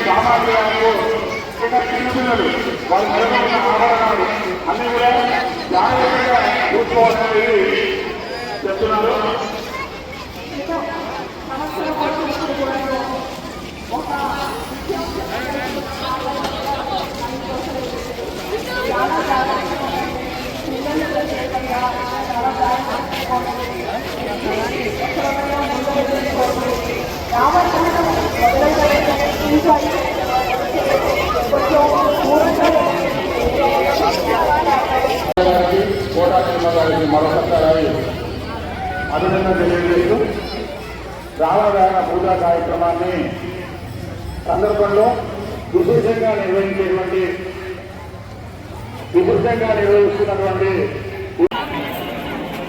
సామాజిక చిన్నపిల్లలు వాళ్ళు నెలకొన్న ఆభరణాలు అన్ని కూడా జాగ్రత్తగా చూసుకోవాలని చెప్తున్నారు. కోటా గారికి మరొకసారి అభినందన తెలియజేస్తూ రామదాన పూజా కార్యక్రమాన్ని సందర్భంలో విశేషంగా నిర్వహిస్తున్నటువంటి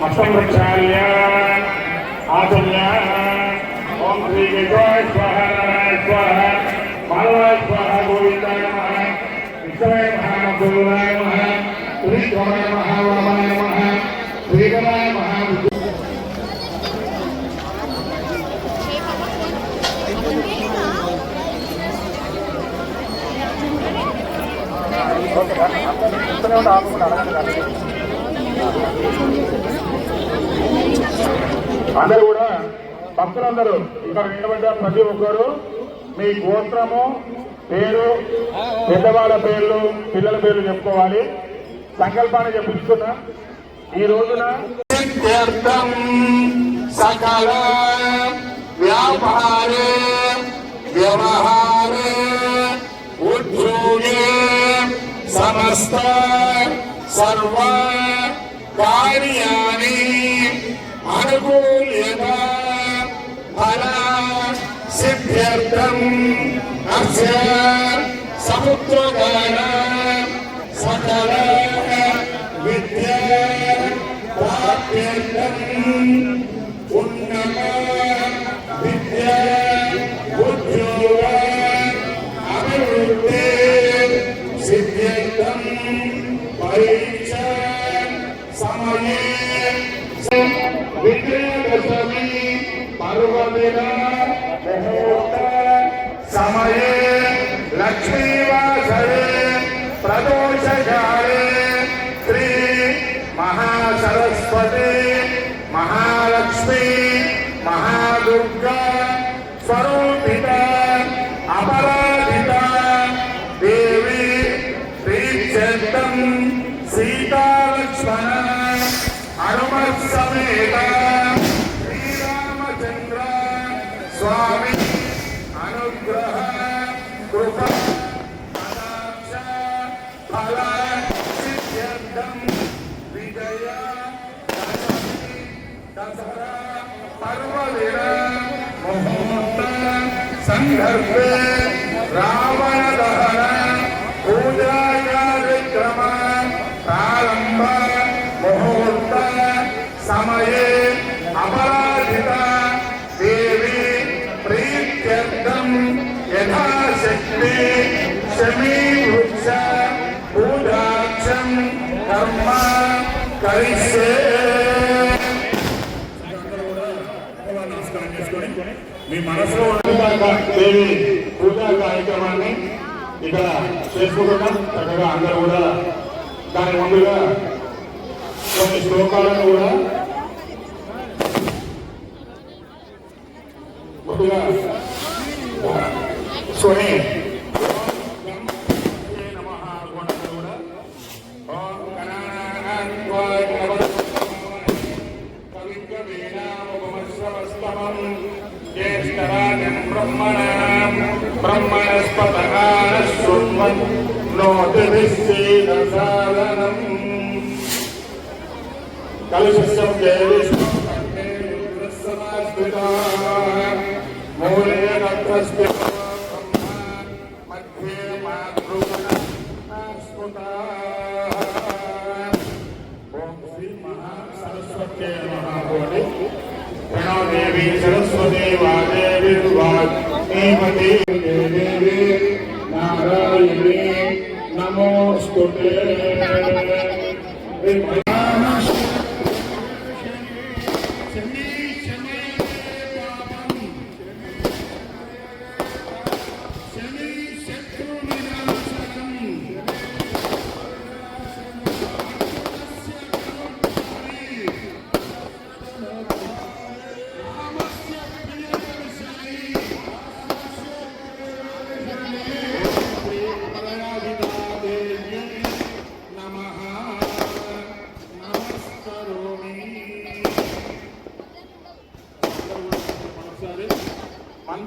అసంరక్షాల్య ఆచల్య ఓం శ్రీ విజయ స్వాహ స్వాహ మాధవాయ స్వాహ గోవిందాయ నమః విష్ణవే నమః మధురాయ నమః శ్రీశ్వరాయ నమః వామాయ నమః శ్రీగణాయ నమః. అందరూ కూడా భక్తులందరూ ఇక్కడ నిలబడ్డ ప్రతి ఒక్కరు మీ గోత్రము పేరు, పెద్దవాళ్ళ పేర్లు, పిల్లల పేర్లు చెప్పుకోవాలి. సంకల్పాన్ని చెప్తున్నా. ఈ రోజున సకల వ్యాపారే వ్యవహారే ఉద్యోగే సమస్త సర్వ కార్యాణి అనుకూల్యత ఫల సిద్ధ్యర్థం అస్య సముద్రగాన సకల విద్యా ప్రాప్త్యర్థం ఉన్నత విద్యా ఉద్యోగ అభివృద్ధి సిద్ధ్యర్థం పరీక్ష సమయే విజయదశమి పర్వదిన ముహూర్త సమయే లక్ష్మీవాసరే ప్రదోషకాలే శ్రీ మహాసరస్వతి మహాలక్ష్మి మహాదుర్గా స్వరూపిత అపరాధిత దేవి ప్రీత్యర్థం సీతాలక్ష్మణ హనుమత్ సమేత శ్రీరామచంద్ర స్వామి అనుగ్రహ కృప ఫల సిద్ధ్యర్థం విజయ దసరా పర్వదిన ముహూర్త సందర్భే రావణ దహన పూజా కార్యక్రమ ప్రారంభ ముహూర్త సమయే అపరాధిత దేవి ప్రీత్యర్థం యథాశక్తి శమీవృక్ష పూజాక్షం కర్మ కరిష్యే. నమస్కారం చేసుకొని మీ మనసులో దేవి పూజా కార్యక్రమాన్ని ఇక్కడ చేసుకుంటున్నాం. చక్కగా అందరూ కూడా దాని ముందుగా కొన్ని శ్లోకాలను కూడా ముందుగా స్వనే బ్రహ్మణస్పతః శృణ్వన్ నోతిభిశ్చేదసాదనం కలుషస్యం దేవి మూలే నత్రస్య మధ్యే మాతృస్మృతా. ఓం శ్రీ మహాసరస్వత్యై నమః. ప్రణో దేవి సరస్వతి వాదేవి వాగ్దేవతి దేవి నారాయణి నమోస్తుతే. శని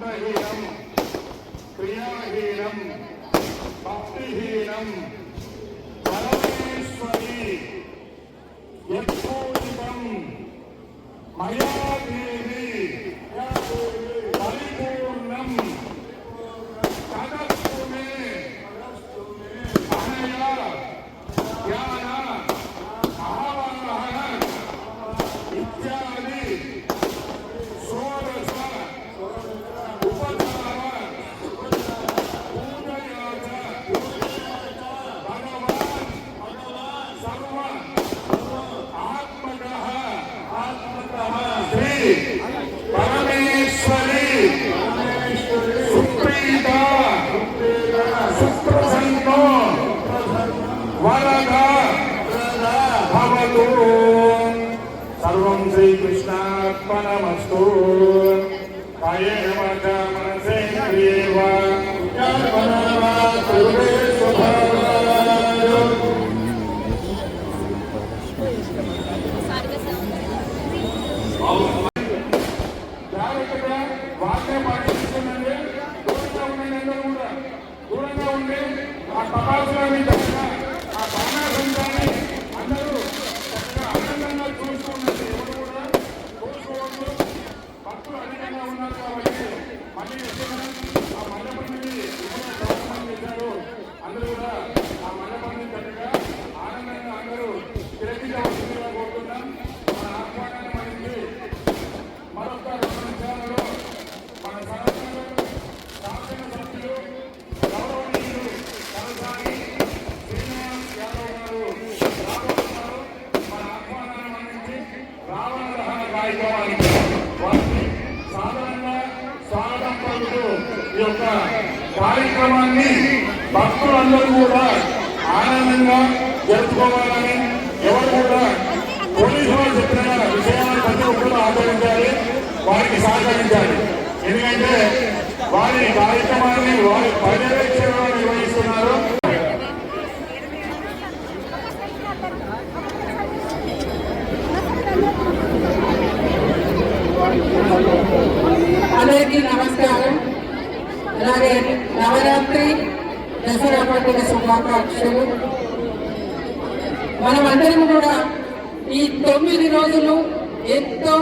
అంతహీనం క్రియాహీనం భక్తిహీనం పరమేశ్వరి యత్పూజితం మయాదేవి పరిపూర్ణం తదస్తు మే అనయా జ్ఞాన అవగాహన ఇత్యాది షోడశ ఉపచార పూజయాచ భగవాన్ సర్వ ఆత్మకః శ్రీ పరమేశ్వరి సుప్రీత సుప్రసన్నో వరద భవతు. సర్వం శ్రీకృష్ణార్పణమస్తు. కాయేన వాచా మనసేంద్రియైవ కర్మణా సర్వే స్వభావాయ. జాగ్రత్తగా వాక్య పాటిస్తుందండి. దూరంగా ఉండండి, అందరూ కూడా దూరంగా ఉండి ఆ తపాసులని ఆ బాణాసంతాన్ని అందరూ చక్కగా ఆనందంగా చూసుకున్నట్టు ఎవరు కూడా చూసుకోవద్దు. భక్తులు అధికంగా ఉన్నారు కాబట్టి మళ్ళీ ఆ మండపాన్ని ఎవరైనా ప్రవర్తన చేశారు అందరూ కూడా ఆ మండపాన్ని చక్కగా ఆనందంగా అందరూ తిరగించవలసిందిగా కోరుతున్నాం. మన ఆహ్వానాన్ని మరింది మరొక 2 నిమిషాలలో మన శాసన సభ్యులు గౌరవనీయులు తలసాని శ్రీనివాస్ యాదవ్ గారు రాబోతున్నారు. మన ఆహ్వానాన్ని మన్నించి రావణ దహన కార్యక్రమానికి వారిని సాధారణంగా స్వాగతం పలుకుతూ ఈ యొక్క కార్యక్రమాన్ని భక్తులందరూ కూడా ఆనందంగా జరుపుకోవాలని ఎవరు కూడా పోలీసు వారు చెప్పిన విషయాలను ప్రతి ఒక్కరూ ఆచరించాలి, వారికి సహకరించాలి. ఎందుకంటే వారి కార్యక్రమాన్ని వారి పర్యవేక్షణలో నిర్వహిస్తున్నారు. అందరికీ నమస్కారం. అలాగే నవరాత్రి దసరా పండుగ శుభాకాంక్షలు. మనమందరం కూడా ఈ 9 రోజులు ఎంతో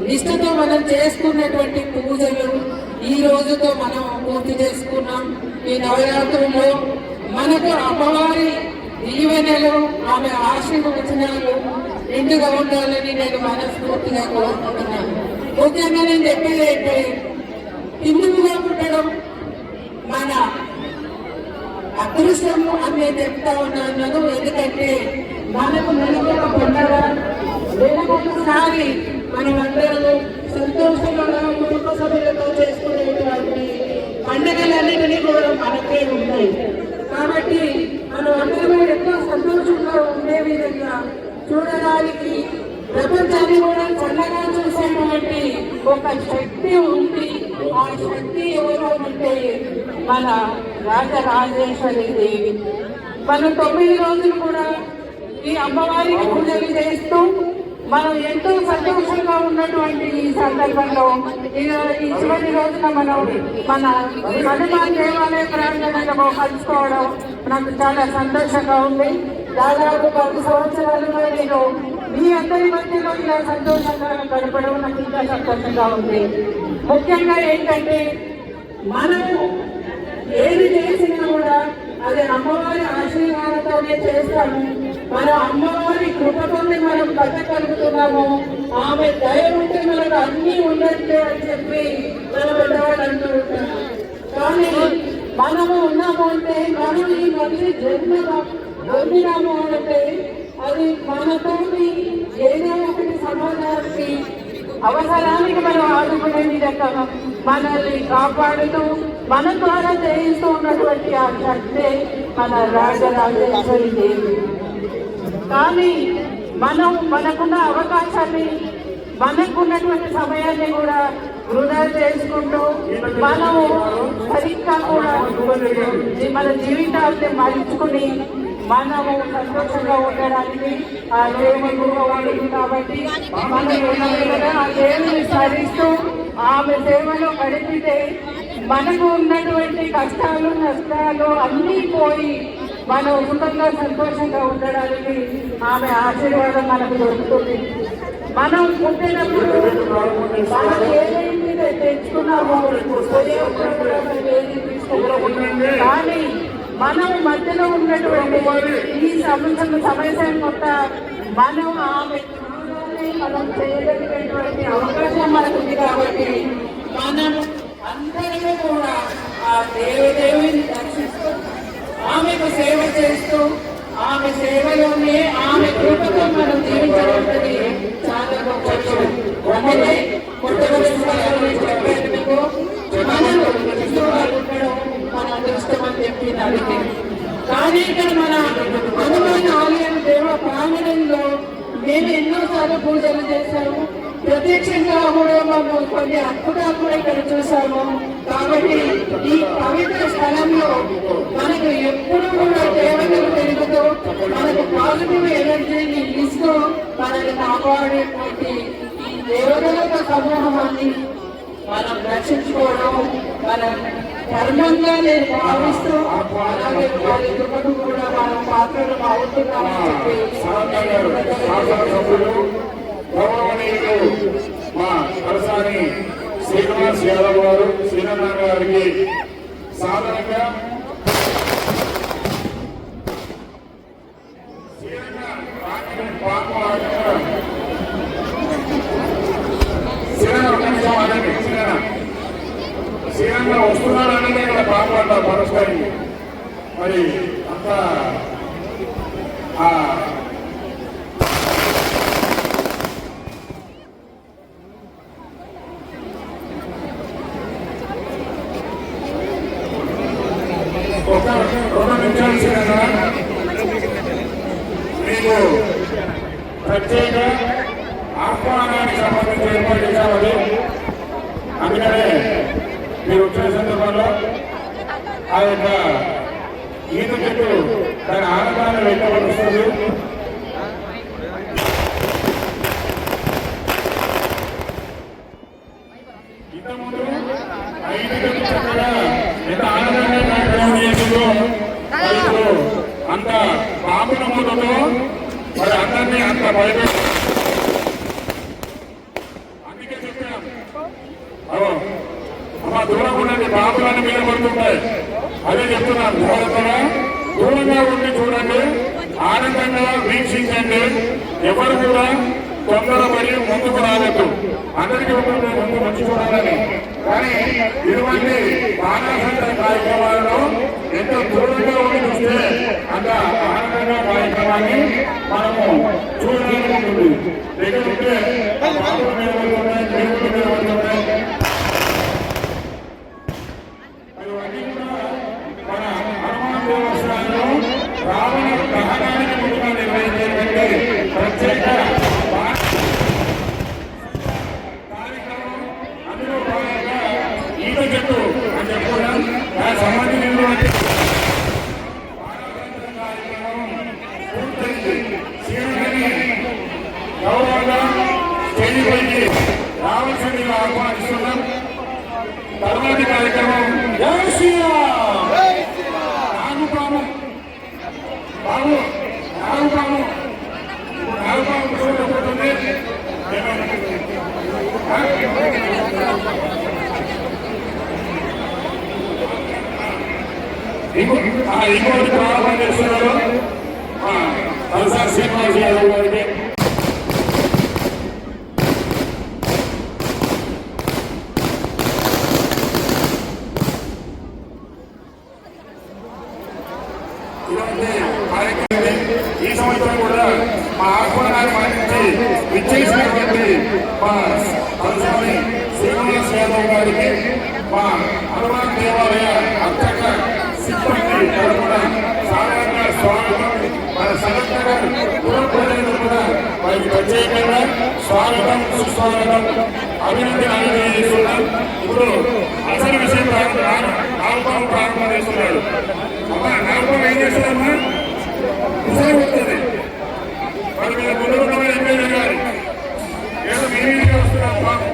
నిష్ఠతో మనం చేసుకున్నటువంటి పూజలు ఈ రోజుతో మనం పూర్తి చేసుకున్నాం. ఈ నవరాత్రుల్లో మనకు అమ్మవారి దీవెనలు, ఆమె ఆశీర్వచనాలు నిండుగా ఉండాలని నేను మనస్ఫూర్తిగా కోరుకుంటున్నాను. ముఖ్యంగా నేను చెప్పేది ఏంటంటే, హిందువుగా పుట్టడం మన అదృష్టము అని నేను చెప్తా ఉన్నాను. ఎందుకంటే మనకు నెలకొక పండుగ, నెలకొకసారి మనం అందరము సంతోషంగా కుటుంబ సభ్యులతో చేసుకునేటువంటి పండుగలన్నిటినీ కూడా మనకే ఉన్నాయి. కాబట్టి మనం అందరూ ఎంతో సంతోషంగా ఉండే విధంగా చూడడానికి ప్రపంచాన్ని కూడా చల్లగా చూసేటువంటి ఒక శక్తి ఉంది. ఆ శక్తి ఎవరు అంటే మన రాజరాజేశ్వరి దేవి. మనం 9 రోజులు కూడా ఈ అమ్మవారికి పూజలు చేస్తూ మనం ఎంతో సంతోషంగా ఉన్నటువంటి ఈ సందర్భంలో ఈ చివరి రోజున మనం మన హనుమాన్ దేవాలయ ప్రాంగణంలో కలుసుకోవడం నాకు చాలా సంతోషంగా ఉంది. దాదాపు 10 సంవత్సరాలుగా నేను మీ అందరి మధ్యలో ఇలా సంతోషంగా గడపడం నాకు ఇంకా సంతోషంగా ఉంది. ముఖ్యంగా ఏంటంటే మనము ఏది చేసినా కూడా అది అమ్మవారి ఆశీర్వాదంతోనే చేస్తాము. మన అమ్మవారి కృపతోనే మనం బతకగలుగుతున్నాము. ఆమె దయ ఉంటే మనకు అన్నీ ఉన్నట్లే అని చెప్పి మన పెద్దవాళ్ళు అంటూ ఉంటారు. కానీ మనము ఉన్నాము అంటే, మనం ఈ మళ్ళీ జన్మ పొందినాము అంటే అది మనతోటి ఏదో ఒకటి సమాజానికి అవసరానికి మనం ఆదుకునే విధంగా మనల్ని కాపాడుతూ మన ద్వారా చేయిస్తూ ఉన్నటువంటి ఆ శక్తే మన రాజరాజేశ్వరి దేవి. కానీ మనం మనకున్న అవకాశాన్ని, మనకున్నటువంటి సమయాన్ని కూడా వృధా చేసుకుంటూ మనము సరిగ్గా కూడా మన జీవితాన్ని మలుచుకుని మనము సంతోషంగా ఉండడానికి ఆ దేవుడు కాబట్టి మనం ఆ దేవుని స్మరిస్తూ ఆమె సేవలో గడిపితే మనకు ఉన్నటువంటి కష్టాలు నష్టాలు అన్నీ పోయి మనం సుఖంగా సంతోషంగా ఉండడానికి ఆమె ఆశీర్వాదం మనకు దొరుకుతుంది. మనం పుట్టినప్పుడు మనం ఏదైతే తెచ్చుకున్నామో ఏది తీసుకోవాలి, కానీ మనం మధ్యలో ఉన్నటువంటి ఈ సమస్య కొత్త మనం ఆమె మనం చేయగలిగినటువంటి అవకాశం మనకు ఉంది. కాబట్టి మనం అందరూ కూడా ఆ దేవదేవిని దర్శిస్తూ ఆమెకు సేవ చేస్తూ ఆమె సేవలోనే ఆమె కృపతో మనం జీవించడం చాలా గొప్ప విషయం. అందుకే చెప్పేందుకు మనం ఉండడం మన అదృష్టం అని చెప్పి అడిగి, కానీ ఇక్కడ మన హనుమాన్ ఆలయం దేవ ప్రాంగణంలో మేము ఎన్నోసార్లు పూజలు చేశాము. ప్రత్యక్షంగా కూడా మనం కొన్ని అద్భుతాలు కూడా ఇక్కడ చూసాము. కాబట్టి ఈ పవిత్ర స్థలంలో మనకు ఎప్పుడు కూడా దేవతలు పెరుగుతూ మనకు పాజిటివ్ ఎనర్జీని ఇస్తూ మనల్ని కాపాడేటువంటి ఈ దేవతల సమూహాన్ని మనం రక్షించుకోవడం మన ధర్మంగా నేను భావిస్తూ అలాగే వారి కృపకు కూడా మనం పాత్రలు అవుతున్నామని చెప్పి మా కలసాని శ్రీనివాస్ యాదవ్ గారు శ్రీనారాయణ గారికి సాధారణంగా శ్రీరంగా వస్తున్నాడనే ఇక్కడ పాప పరస్పరి మరి అంత ఒక 2 నిమిషాలు మీకు ప్రత్యేక ఆహ్వానానికి సంబంధించి ఏర్పాటు చేశామని, అందుకనే మీరు వచ్చిన సందర్భంలో ఆ యొక్క ఈత చెట్టు దాని ఆనందాన్ని వ్యక్తపరుస్తుంది. ఇంతకుముందు 5 గంటల చక్కగా ఎంత ఆనందంగా కార్యక్రమం చేసిందో ఇప్పుడు అంత బాబు నమోదుతో మరి అందరినీ అంత భయపెట్టి అందుకే చెప్పాం అమ్మ దూరం ఉండండి, బాబులన్నీ మీద పడుతుంటాయి. అదే చెప్తున్నాను, జాగ్రత్తగా దూరంగా ఉండి చూడండి, ఆనందంగా వీక్షించండి. ఎవరు కూడా తొందరపడి ముందుకు రావద్దు. అందరికీ ఉంటుంది ముందు మంచి చూడాలని, కానీ ఇటువంటి బాణాసంచర కార్యక్రమాలను ఎంత దూరంగా ఉండి చూస్తే అంత ఆనందంగా కార్యక్రమాన్ని మనము చూడడానికి ఉంటుంది. దగ్గర ఉంటే బాబుల మీద పడుతున్నాయి, దేవుళ్ళ మీద పడుతున్నాయి. ఇవన్నీ కూడా మన హనుమాన్ దేవస్థానంలో రావణ దహనానికి ముందుగా నిర్వహించేటువంటి ప్రత్యేక కార్యక్రమం. అందులో భాగంగా ఈత చెట్టు అని చెప్పుకున్నాం. దానికి సంబంధించినటువంటి కార్యక్రమం పూర్తయింది. సీఎంని గౌరవంగా స్టేజీపైకి రావాల్సిందిగా ఆహ్వానిస్తున్నాం. తర్వాతి కార్యక్రమం జై శ్రీరామ్ నాగుపాము బాబు నాగుపాము నాగుపాము చూడబోతుంది. ఇంకోటి ప్రారంభం చేస్తున్నారు కలసా శ్రీనివాస్ యాదవ్ గారికి. ఈ సంవత్సరం కూడా మా ఆహ్వానాన్ని మన్నించి విచ్చేసినటువంటి మా కలసాని శ్రీనివాస్ యాదవ్ గారికి, మా హనుమాన్ దేవాలయ అర్చక సిబ్బంది కూడా సాధారణంగా స్వాగతం. మన సంఘటన కూడా వారికి ప్రత్యేకంగా స్వాగతం సుస్వాగతం అభినందనలు తెలియజేస్తున్నాం. ఇప్పుడు అసలు విషయం నాగబాబు ప్రారంభం చేస్తున్నాడు. అమ్మా నాగబాబు ఏం చేస్తున్నారమ్మా? విషయం వస్తుంది మరి మీద ముందు ఎమ్మెల్యే గారు ఏదో మీ వస్తున్నాం బాబు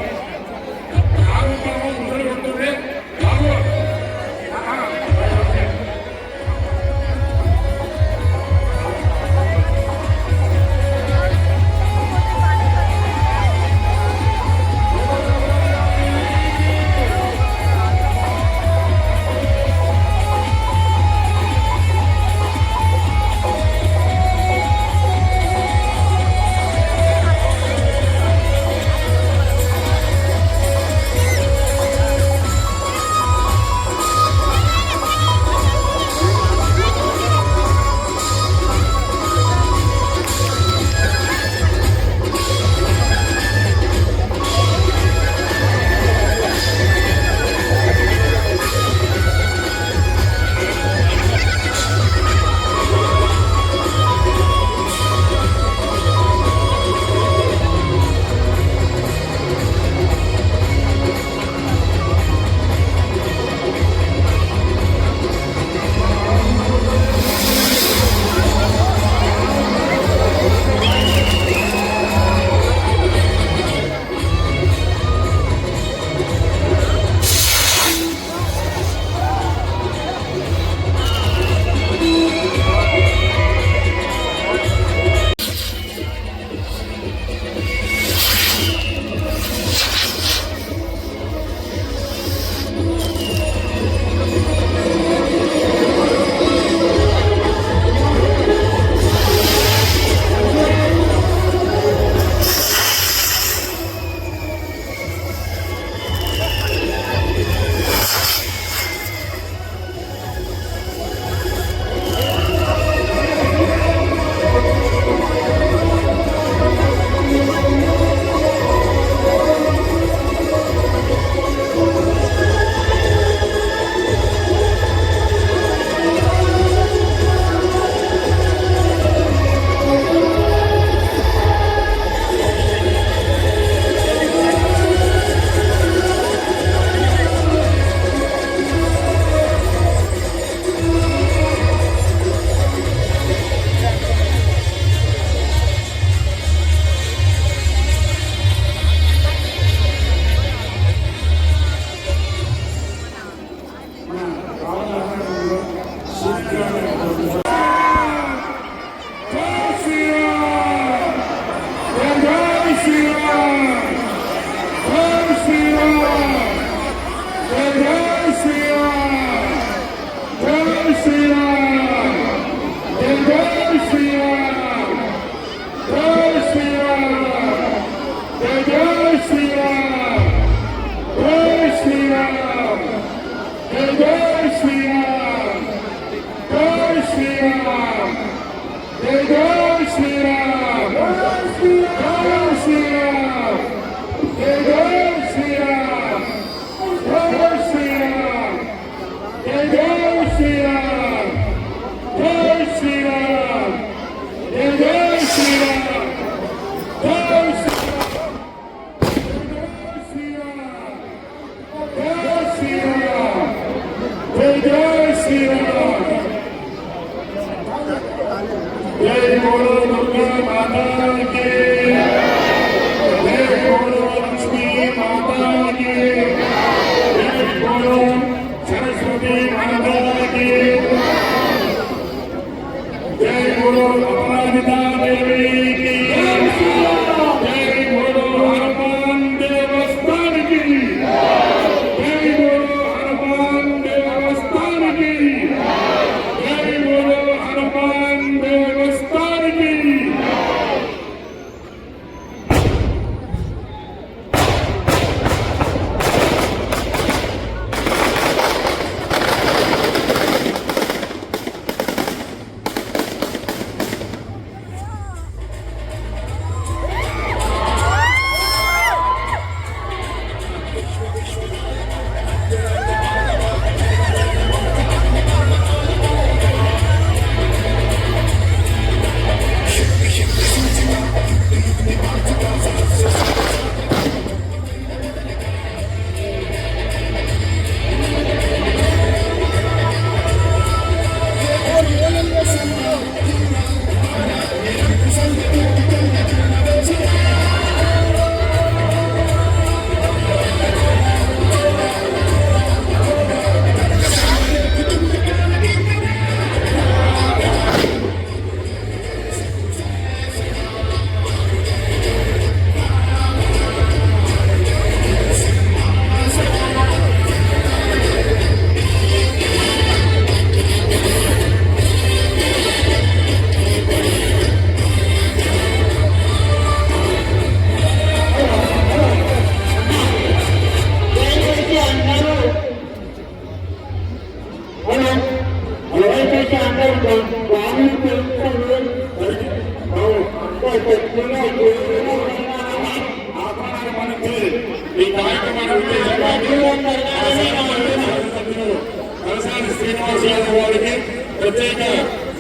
ప్రత్యేక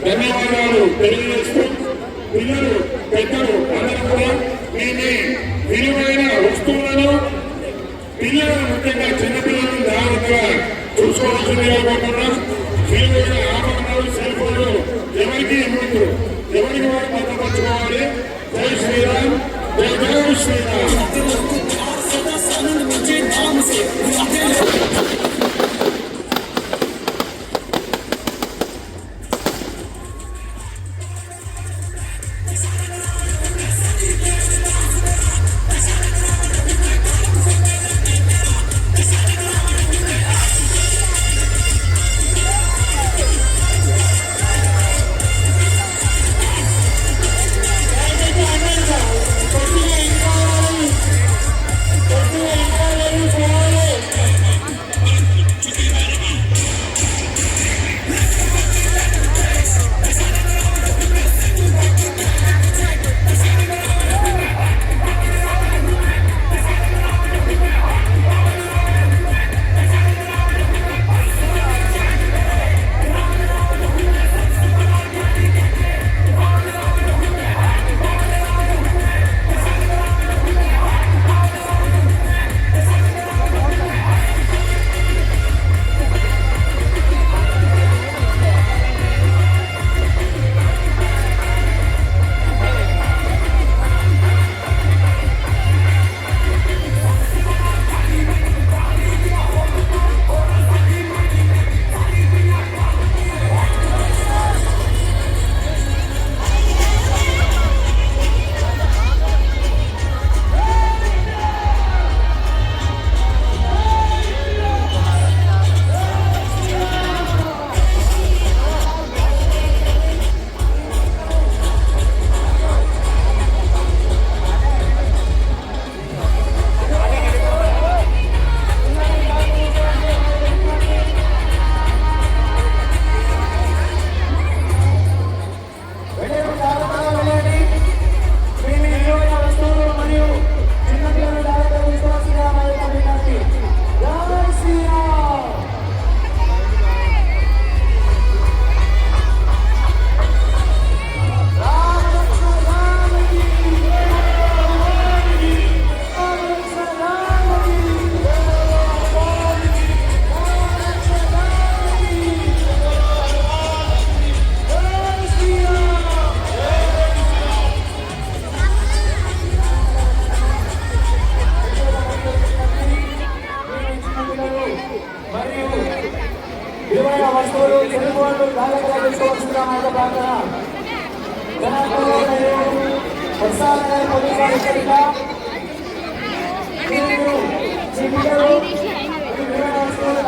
ధన్యవాదాలు తెలియజేస్తూ పిల్లలు పెద్దలు అందరూ కూడా మీ విలువైన వస్తువులను పిల్లలను ముఖ్యంగా చిన్నపిల్లలను జాగ్రత్తగా చూసుకోవాల్సిందిగా కోరుతున్నా. విలువైన ఆభరణాలు సెల్ ఫోన్లు ఎవరికి ఇవ్వద్దు, ఎవరికి వారు భద్రపరచుకోవాలి. జై శ్రీరామ్, జై జై శ్రీరామ్. విలువైన వస్తువులు తెలుగువాళ్ళు జాగ్రత్తగా తీసుకోవాల్సిందిగా మా యొక్క ప్రార్థన. జనాభాలో ప్రసాద పోలీసులు హెచ్చరిక. విలువైన వస్తువులు